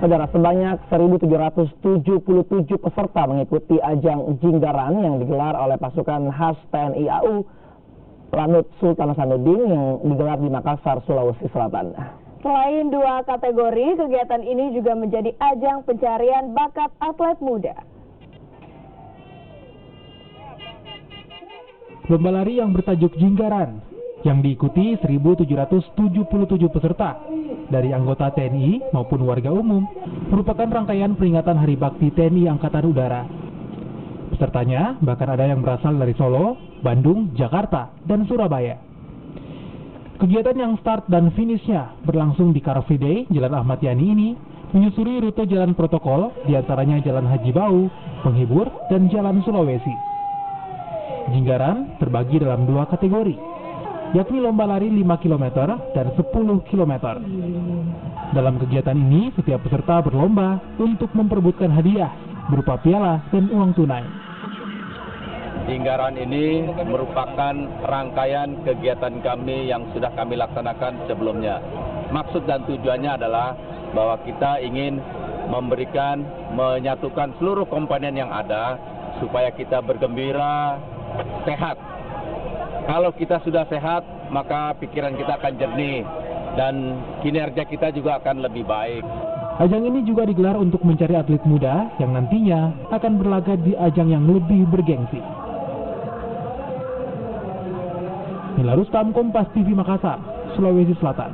Saudara, sebanyak 1.777 peserta mengikuti ajang Jinggaran yang digelar oleh pasukan khas TNI AU Lanut Sultan Hasanuddin yang digelar di Makassar, Sulawesi Selatan. Selain 2 kategori, kegiatan ini juga menjadi ajang pencarian bakat atlet muda. Lomba lari yang bertajuk Jinggaran yang diikuti 1.777 peserta dari anggota TNI maupun warga umum merupakan rangkaian peringatan Hari Bakti TNI Angkatan Udara. Pesertanya bahkan ada yang berasal dari Solo, Bandung, Jakarta, dan Surabaya. Kegiatan yang start dan finishnya berlangsung di Car Free Day Jalan Ahmad Yani ini menyusuri rute jalan protokol, diantaranya Jalan Haji Bau, Penghibur, dan Jalan Sulawesi. Jinggaran terbagi dalam 2 kategori, yakni lomba lari 5 km dan 10 km. Dalam kegiatan ini, setiap peserta berlomba untuk memperebutkan hadiah berupa piala dan uang tunai. Jinggaran ini merupakan rangkaian kegiatan kami yang sudah kami laksanakan sebelumnya. Maksud dan tujuannya adalah bahwa kita ingin menyatukan seluruh komponen yang ada supaya kita bergembira, sehat. Kalau kita sudah sehat, maka pikiran kita akan jernih dan kinerja kita juga akan lebih baik. Ajang ini juga digelar untuk mencari atlet muda yang nantinya akan berlaga di ajang yang lebih bergengsi. Nila Rustam, Kompas TV Makassar, Sulawesi Selatan.